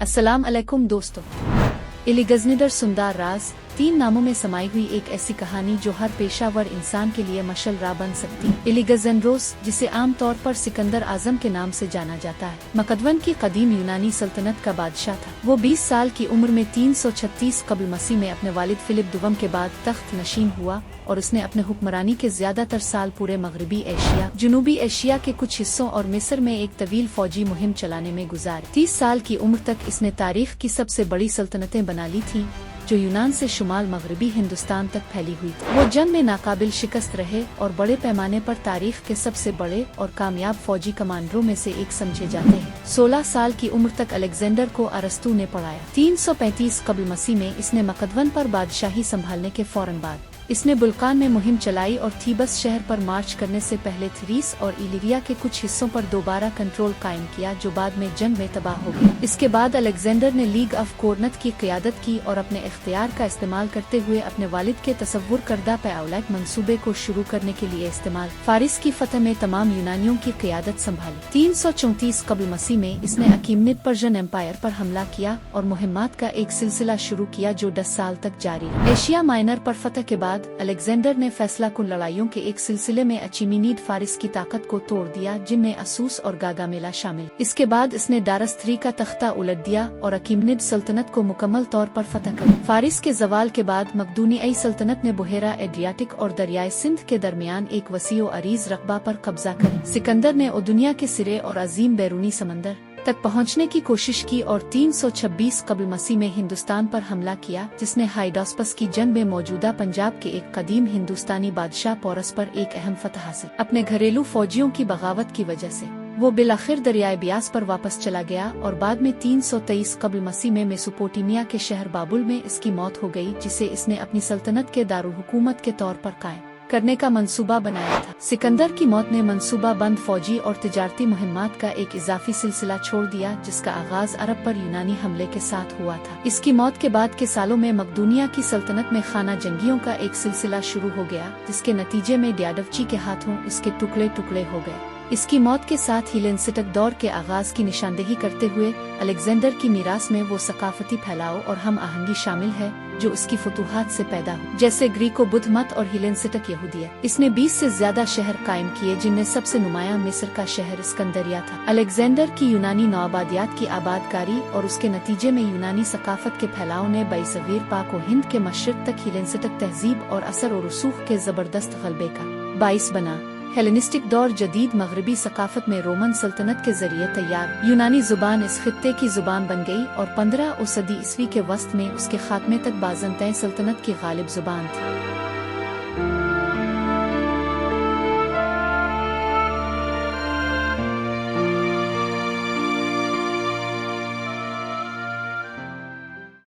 अस्सलाम अलैकुम दोस्तों। इलिगज़निडर सुंदर राज 3 नामों में समाई हुई एक ऐसी कहानी जो हर पेशावर इंसान के लिए मशल राह बन सकती। इलिगज़नरोस, जिसे आम तौर पर सिकंदर आजम के नाम से जाना जाता है, मकदवन की कदीम यूनानी सल्तनत का बादशाह था। वो 20 साल की उम्र में 336 कब्ल मसीह में अपने वालिद फिलिप दुवम के बाद तख्त नशीन हुआ और उसने अपने हुक्मरानी के ज्यादातर साल पूरे मगरबी एशिया, जनूबी एशिया के कुछ हिस्सों और मिस्र में एक तवील फौजी मुहिम चलाने में गुजारे। 30 साल की उम्र तक इसने तारीख की सबसे बड़ी सल्तनतें बना ली थी, जो यूनान से शुमाल मगरबी हिंदुस्तान तक फैली हुई थी। वो जंग में नाकाबिल शिकस्त रहे और बड़े पैमाने पर तारीख के सबसे बड़े और कामयाब फौजी कमांडरों में से एक समझे जाते हैं। 16 साल की उम्र तक अलेक्जेंडर को अरस्तू ने पढ़ाया। 335 कब्ल मसीह में इसने मकदवन पर बादशाही संभालने के फौरन बाद इसने बुल्कान में मुहिम चलाई और थीबस शहर पर मार्च करने से पहले थ्रीस और इलिरिया के कुछ हिस्सों पर दोबारा कंट्रोल कायम किया, जो बाद में जंग में तबाह हो गया। इसके बाद अलेक्जेंडर ने लीग ऑफ कोरनत की क़यादत की और अपने इख्तियार का इस्तेमाल करते हुए अपने वालिद के तसव्वुर करदा पैऔलैक मंसूबे को शुरू करने के लिए इस्तेमाल फारिस की फतह में तमाम यूनानियों की क़यादत संभाली। 334 कब्ल मसीह में इसने अकीमनिड पर्शियन एम्पायर पर हमला किया और मुहिम्मात का एक सिलसिला शुरू किया जो 10 साल तक जारी रहा। एशिया माइनर पर फतह के बाद अलेक्जेंडर ने फैसला कुन लड़ाइयों के एक सिलसिले में अचीमिनीड फारिस की ताकत को तोड़ दिया, जिनमें असूस और गागामेला शामिल। इसके बाद इसने दारस 3 का तख्ता उलट दिया और अकीमनिड सल्तनत को मुकम्मल तौर पर फतह कर। फारिस के जवाल के बाद मकदूनियाई सल्तनत ने बुहेरा एड्रियाटिक और दरियाए सिंध के दरमियान एक वसीओ अरीज रकबा पर कब्जा कर सिकंदर ने दुनिया के सिरे और अजीम बैरूनी समंदर तक पहुंचने की कोशिश की और 326 कब्ल मसीह में हिंदुस्तान पर हमला किया, जिसने हाइडोस्पस की जंग में मौजूदा पंजाब के एक कदीम हिंदुस्तानी बादशाह पोरस पर एक अहम फतह हासिल। अपने घरेलू फौजियों की बगावत की वजह से वो बिलाखिर दरियाए ब्यास पर वापस चला गया और बाद में 323 कब्ल मसीह में मेसोपोटामिया के शहर बाबुल में इसकी मौत हो गई, जिसे इसने अपनी सल्तनत के दारुल हुकूमत के तौर पर कायम करने का मंसूबा बनाया था। सिकंदर की मौत ने मंसूबा बंद फौजी और तिजारती मुहिम्मात का एक इजाफी सिलसिला छोड़ दिया, जिसका आगाज अरब पर यूनानी हमले के साथ हुआ था। इसकी मौत के बाद के सालों में मकदूनिया की सल्तनत में खाना जंगियों का एक सिलसिला शुरू हो गया, जिसके नतीजे में डियाडवची के हाथों इसके टुकड़े टुकड़े हो गए। इसकी मौत के साथ हेलेनिस्टिक दौर के आगाज की निशानदेही करते हुए अलेक्जेंडर की मीरास में वो सकाफती फैलाव और हम आहंगी शामिल है जो उसकी फतूहात से पैदा हुई, जैसे ग्रीको बुद्ध मत और हेलेनिस्टिक यहूदियत। इसने 20 से ज्यादा शहर कायम किए, जिनमें सबसे नुमायां मिस्र का शहर स्कंदरिया था। अलेक्जेंडर की यूनानी नौआबादियात की आबादकारी और उसके नतीजे में यूनानी सकाफत के फैलाव ने बरसगीर पाक व हिंद के मशरिक तक हेलेनिस्टिक तहजीब और असर और रसूख के जबरदस्त गलबे का बाइस बना। हेलेनिस्टिक दौर जदीद मगरबी सकाफत में रोमन सल्तनत के जरिए तैयार यूनानी जुबान इस खित्ते की जुबान बन गई और 15वीं सदी ईस्वी के वस्त में उसके खात्मे तक बाज़ंतैन सल्तनत की गालिब जुबान थी।